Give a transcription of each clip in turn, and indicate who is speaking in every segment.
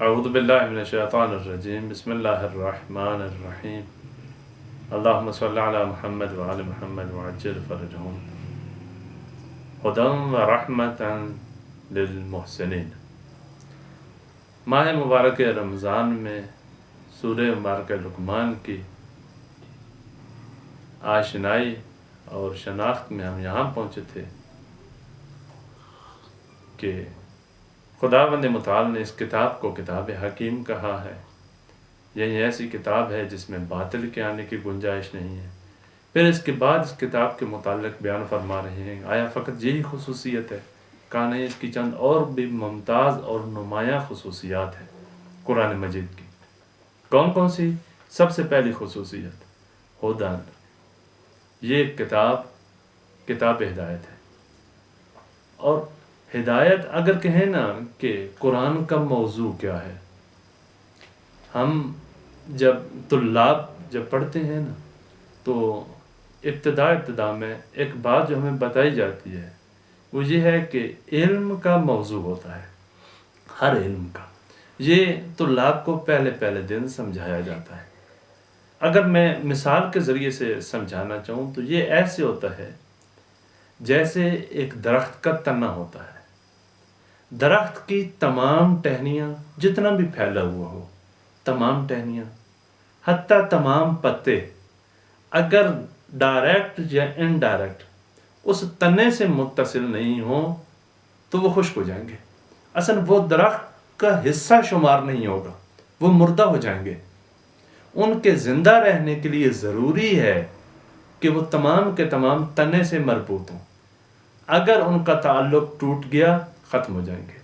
Speaker 1: اعوذ باللہ من الشیطان الرجیم بسم اللہ الرحمن الرحیم اللہم صلی علی محمد وعلی محمد وعجل فرجہم ہدی ورحمتا للمحسنین۔ ماہ مبارک رمضان میں سورہ مبارکہ لقمان کی آشنائی اور شناخت میں ہم یہاں پہنچے تھے کہ خداوند متعال نے اس کتاب کو کتاب حکیم کہا ہے۔ یہ ایسی کتاب ہے جس میں باطل کے آنے کی گنجائش نہیں ہے۔ پھر اس کے بعد اس کتاب کے متعلق بیان فرما رہے ہیں، آیا فقط یہی خصوصیت ہے؟ کہا نہیں، اس کی چند اور بھی ممتاز اور نمایاں خصوصیات ہیں قرآن مجید کی۔ کون کون سی؟ سب سے پہلی خصوصیت ہدن، یہ کتاب ہدایت ہے۔ اور ہدایت اگر کہیں نا کہ قرآن کا موضوع کیا ہے، ہم جب طلاب پڑھتے ہیں نا تو ابتدا میں ایک بات جو ہمیں بتائی جاتی ہے وہ یہ ہے کہ علم کا موضوع ہوتا ہے، ہر علم کا۔ یہ طلاب کو پہلے دن سمجھایا جاتا ہے۔ اگر میں مثال کے ذریعے سے سمجھانا چاہوں تو یہ ایسے ہوتا ہے جیسے ایک درخت کا تنا ہوتا ہے۔ درخت کی تمام ٹہنیاں، جتنا بھی پھیلا ہوا ہو، تمام ٹہنیاں حتیٰ تمام پتے، اگر ڈائریکٹ یا انڈائریکٹ اس تنے سے متصل نہیں ہوں تو وہ خشک ہو جائیں گے۔ اصل وہ درخت کا حصہ شمار نہیں ہوگا، وہ مردہ ہو جائیں گے۔ ان کے زندہ رہنے کے لیے ضروری ہے کہ وہ تمام کے تمام تنے سے مربوط ہوں۔ اگر ان کا تعلق ٹوٹ گیا، ختم ہو جائیں گے۔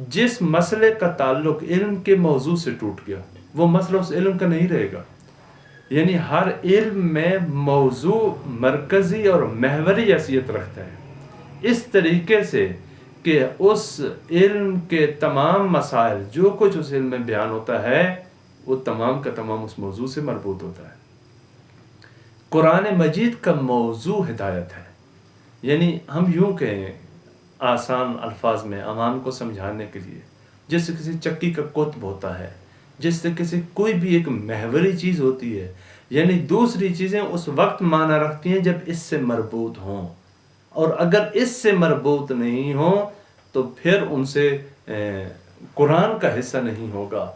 Speaker 1: جس مسئلے کا تعلق علم کے موضوع سے ٹوٹ گیا، وہ مسئلہ اس علم کا نہیں رہے گا۔ یعنی ہر علم میں موضوع مرکزی اور محوری حیثیت رکھتا ہے، اس طریقے سے کہ اس علم کے تمام مسائل، جو کچھ اس علم میں بیان ہوتا ہے، وہ تمام کا تمام اس موضوع سے مربوط ہوتا ہے۔ قرآن مجید کا موضوع ہدایت ہے۔ یعنی ہم یوں کہیں آسان الفاظ میں عوام کو سمجھانے کے لیے، جس سے کسی چکی کا قطب ہوتا ہے، جس سے کسی کوئی بھی ایک محوری چیز ہوتی ہے، یعنی دوسری چیزیں اس وقت معنی رکھتی ہیں جب اس سے مربوط ہوں، اور اگر اس سے مربوط نہیں ہوں تو پھر ان سے قرآن کا حصہ نہیں ہوگا۔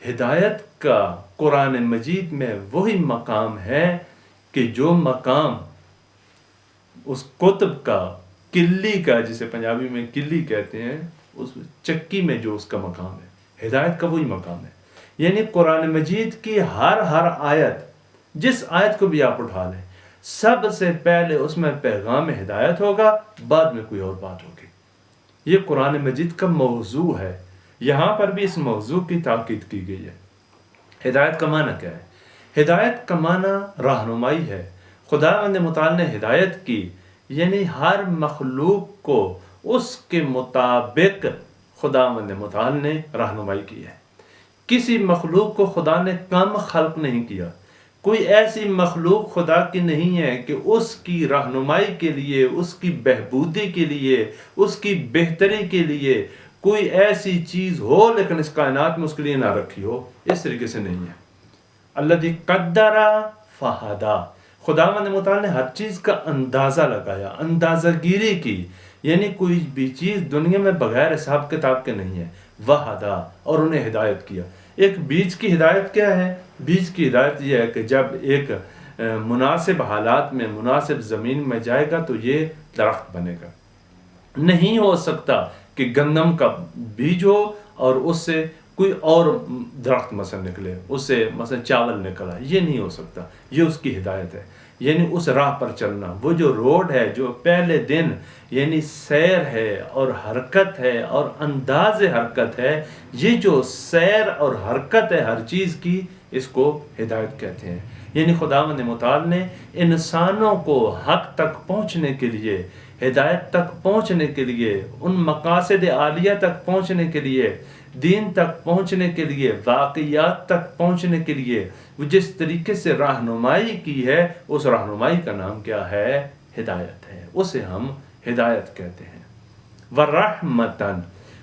Speaker 1: ہدایت کا قرآن مجید میں وہی مقام ہے کہ جو مقام اس قطب کا، کلی کا، جسے پنجابی میں کلی کہتے ہیں، اس چکی میں جو اس کا مقام ہے، ہدایت کا وہی مقام ہے۔ یعنی قرآن مجید کی ہر آیت، جس آیت کو بھی آپ اٹھا لیں، سب سے پہلے اس میں پیغام ہدایت ہوگا، بعد میں کوئی اور بات ہوگی۔ یہ قرآن مجید کا موضوع ہے۔ یہاں پر بھی اس موضوع کی تاکید کی گئی ہے۔ ہدایت کا معنی کیا ہے؟ ہدایت کا معنی رہنمائی ہے۔ خداوند متعال نے ہدایت کی، یعنی ہر مخلوق کو اس کے مطابق خداوند متعال نے رہنمائی کی ہے۔ کسی مخلوق کو خدا نے کم خلق نہیں کیا۔ کوئی ایسی مخلوق خدا کی نہیں ہے کہ اس کی رہنمائی کے لیے، اس کی بہبودی کے لیے، اس کی بہتری کے لیے کوئی ایسی چیز ہو لیکن اس کائنات میں اس کے لیے نہ رکھی ہو، اس طریقے سے نہیں ہے۔ الذی قدر فہدی، خداوند متعال نے ہر چیز کا اندازہ لگایا، اندازہ گیری کی، یعنی کوئی بھی چیز دنیا میں بغیر حساب کتاب کے نہیں ہے۔ وہدا، اور انہیں ہدایت کیا۔ ایک بیج کی ہدایت کیا ہے؟ بیج کی ہدایت یہ ہے کہ جب ایک مناسب حالات میں، مناسب زمین میں جائے گا تو یہ درخت بنے گا۔ نہیں ہو سکتا کہ گندم کا بیج ہو اور اس سے کوئی اور درخت مثلا نکلے، اس سے مثلا چاول نکلا، یہ نہیں ہو سکتا۔ یہ اس کی ہدایت ہے، یعنی اس راہ پر چلنا۔ وہ جو روڈ ہے، جو پہلے دن یعنی سیر ہے اور حرکت ہے اور انداز حرکت ہے، یہ جو سیر اور حرکت ہے ہر چیز کی، اس کو ہدایت کہتے ہیں۔ یعنی خداوند متعال نے انسانوں کو حق تک پہنچنے کے لیے، ہدایت تک پہنچنے کے لیے، ان مقاصد عالیہ تک پہنچنے کے لیے، دین تک پہنچنے کے لیے، واقعات تک پہنچنے کے لیے وہ جس طریقے سے رہنمائی کی ہے، اس رہنمائی کا نام کیا ہے؟ ہدایت ہے۔ اسے ہم ہدایت کہتے ہیں۔ وَرَحْمَةً،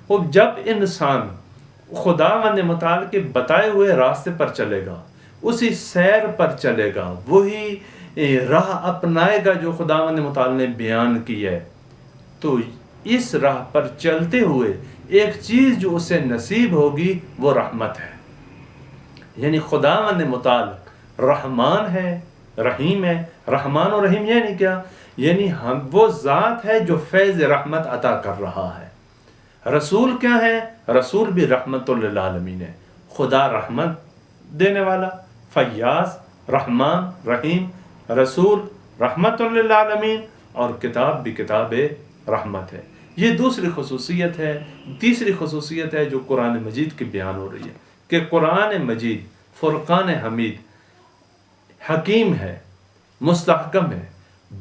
Speaker 1: وہ جب انسان خداوند متعال کے بتائے ہوئے راستے پر چلے گا، اسی سیر پر چلے گا، وہی راہ اپنائے گا جو خداوند متعال نے بیان کی ہے، تو اس راہ پر چلتے ہوئے ایک چیز جو اسے نصیب ہوگی وہ رحمت ہے۔ یعنی خداوند متعال رحمان ہے، رحیم ہے۔ رحمان و رحیم یعنی کیا؟ یعنی وہ ذات ہے جو فیض رحمت عطا کر رہا ہے۔ رسول کیا ہے؟ رسول بھی رحمت للعالمین ہے۔ خدا رحمت دینے والا، فیاض، رحمان، رحیم، رسول رحمت للعالمین، اور کتاب بھی کتاب رحمت ہے۔ یہ دوسری خصوصیت ہے۔ تیسری خصوصیت ہے جو قرآن مجید کی بیان ہو رہی ہے کہ قرآن مجید فرقان حمید حکیم ہے، مستحکم ہے،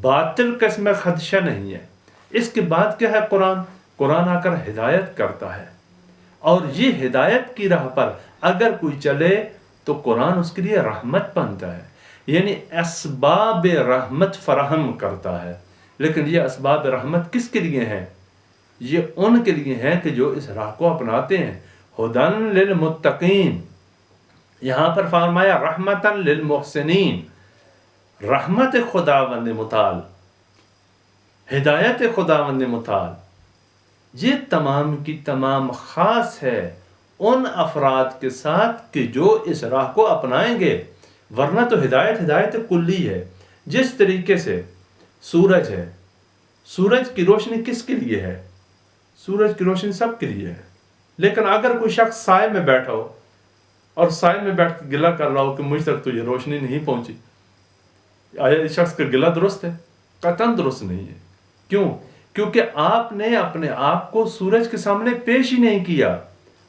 Speaker 1: باطل کا اس میں خدشہ نہیں ہے۔ اس کے بعد کیا ہے؟ قرآن آ کر ہدایت کرتا ہے، اور یہ ہدایت کی راہ پر اگر کوئی چلے تو قرآن اس کے لیے رحمت بنتا ہے، یعنی اسباب رحمت فراہم کرتا ہے۔ لیکن یہ اسباب رحمت کس کے لیے ہیں؟ یہ ان کے لیے ہیں کہ جو اس راہ کو اپناتے ہیں۔ ہدن للمتقین، یہاں پر فرمایا رحمتن للمحسنین، رحمت خداوند متعال، ہدایت خداوند متعال، یہ تمام کی تمام خاص ہے ان افراد کے ساتھ کہ جو اس راہ کو اپنائیں گے، ورنہ تو ہدایت کلی ہے۔ جس طریقے سے سورج ہے، سورج کی روشنی کس کے لیے ہے؟ سورج کی روشنی سب کے لیے ہے، لیکن اگر کوئی شخص سائے میں بیٹھا ہو اور سائے میں بیٹھ کے گلہ کر رہا ہو کہ مجھ تک تو یہ روشنی نہیں پہنچی، آیا اس شخص کا گلہ درست ہے؟ قطعاً درست نہیں ہے۔ کیوں؟ کیونکہ آپ نے اپنے آپ کو سورج کے سامنے پیش ہی نہیں کیا،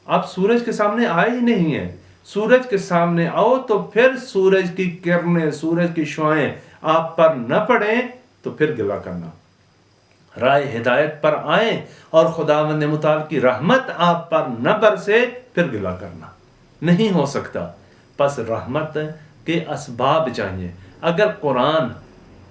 Speaker 1: آپ سورج کے سامنے آئے ہی نہیں ہیں۔ سورج کے سامنے آؤ تو پھر سورج کی کرنیں، سورج کی شعائیں آپ پر نہ پڑیں تو پھر گلہ کرنا۔ رائے ہدایت پر آئیں اور خداوند متعال کی رحمت آپ پر نہ برسے پھر گلہ کرنا نہیں ہو سکتا۔ پس رحمت کے اسباب چاہیے۔ اگر قرآن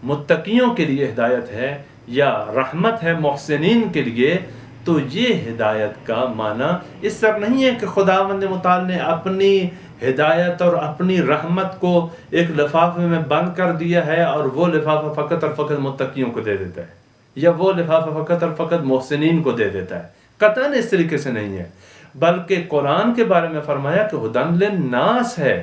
Speaker 1: متقیوں کے لیے ہدایت ہے یا رحمت ہے محسنین کے لیے، تو یہ ہدایت کا معنی اس طرح نہیں ہے کہ خداوند متعال نے اپنی ہدایت اور اپنی رحمت کو ایک لفافے میں بند کر دیا ہے اور وہ لفافہ فقط اور فقط متقیوں کو دے دیتا ہے، یا وہ لفافہ فقط اور فقط محسنین کو دے دیتا ہے۔ قطعاً اس طریقے سے نہیں ہے، بلکہ قرآن کے بارے میں فرمایا کہ ہدن للناس ہے،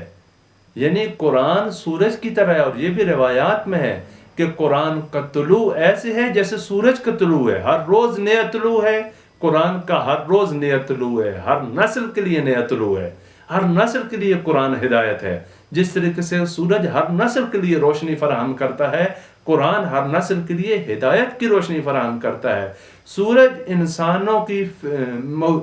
Speaker 1: یعنی قرآن سورج کی طرح ہے۔ اور یہ بھی روایات میں ہے کہ قرآن کا طلوع ایسے ہے جیسے سورج کا طلوع ہے، ہر روز نیا طلوع ہے۔ قرآن کا ہر روز نیا طلوع ہے، ہر نسل کے لیے نیا طلوع ہے، ہر نسل کے لیے قرآن ہدایت ہے۔ جس طریقے سے سورج ہر نسل کے لیے روشنی فراہم کرتا ہے، قرآن ہر نسل کے لیے ہدایت کی روشنی فراہم کرتا ہے۔ سورج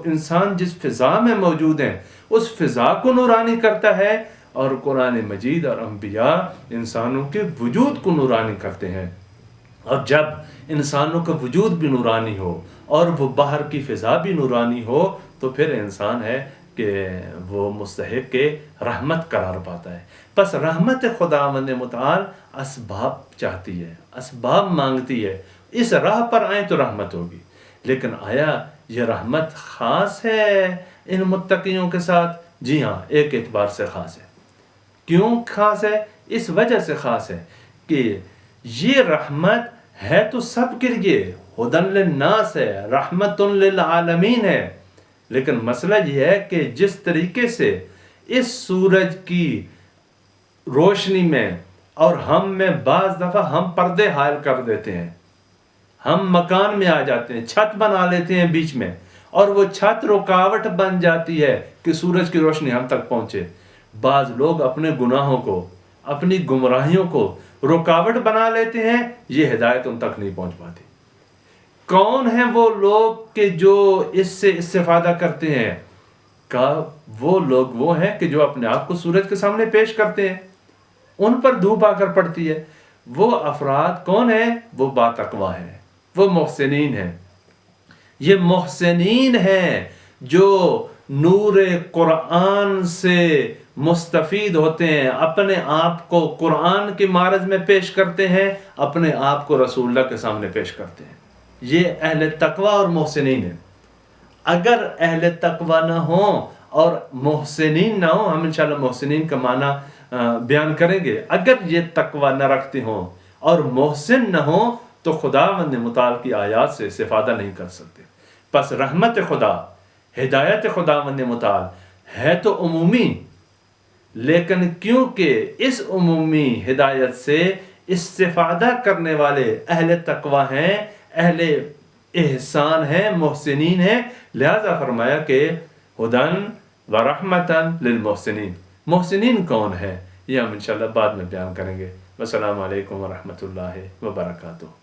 Speaker 1: انسان جس فضا میں موجود ہیں اس فضا کو نورانی کرتا ہے، اور قرآن مجید اور انبیاء انسانوں کے وجود کو نورانی کرتے ہیں۔ اور جب انسانوں کا وجود بھی نورانی ہو اور وہ باہر کی فضا بھی نورانی ہو تو پھر انسان ہے کہ وہ مستحق کے رحمت قرار پاتا ہے۔ پس رحمت خداوند متعال اسباب چاہتی ہے، اسباب مانگتی ہے۔ اس راہ پر آئیں تو رحمت ہوگی، لیکن آیا یہ رحمت خاص ہے ان متقیوں کے ساتھ؟ جی ہاں، ایک اعتبار سے خاص ہے۔ کیوں خاص ہے؟ اس وجہ سے خاص ہے کہ یہ رحمت ہے تو سب کے لیے، ہدن للناس ہے، رحمت للعالمین ہے، لیکن مسئلہ یہ ہے کہ جس طریقے سے اس سورج کی روشنی میں اور ہم میں بعض دفعہ ہم پردے حائل کر دیتے ہیں، ہم مکان میں آ جاتے ہیں، چھت بنا لیتے ہیں بیچ میں، اور وہ چھت رکاوٹ بن جاتی ہے کہ سورج کی روشنی ہم تک پہنچے۔ بعض لوگ اپنے گناہوں کو، اپنی گمراہیوں کو رکاوٹ بنا لیتے ہیں، یہ ہدایت ان تک نہیں پہنچ پاتی۔ کون ہیں وہ لوگ کہ جو اس سے استفادہ کرتے ہیں؟ وہ لوگ وہ ہیں کہ جو اپنے آپ کو سورج کے سامنے پیش کرتے ہیں، ان پر دھوپ آ کر پڑتی ہے۔ وہ افراد کون ہیں؟ وہ باتقوا ہیں، وہ محسنین ہیں۔ یہ محسنین ہیں جو نور قرآن سے مستفید ہوتے ہیں، اپنے آپ کو قرآن کی معرض میں پیش کرتے ہیں، اپنے آپ کو رسول اللہ کے سامنے پیش کرتے ہیں۔ یہ اہل تقوی اور محسنین ہیں۔ اگر اہل تقوی نہ ہوں اور محسنین نہ ہوں. ہم انشاءاللہ محسنین کا معنی بیان کریں گے. اگر یہ تقوی نہ رکھتے ہوں اور محسن نہ ہوں تو خداوند متعال کی آیات سے استفادہ نہیں کر سکتے. پس رحمت خدا، ہدایت خداوند متعال ہے تو عمومی، لیکن کیونکہ اس عمومی ہدایت سے استفادہ کرنے والے اہل تقوی ہیں، اہل احسان ہیں، محسنین ہیں، لہذا فرمایا کہ ہدن و رحمتن للمحسنین. محسنین کون ہے یہ ہم انشاءاللہ بعد میں بیان کریں گے. السلام علیکم ورحمۃ اللہ وبرکاتہ.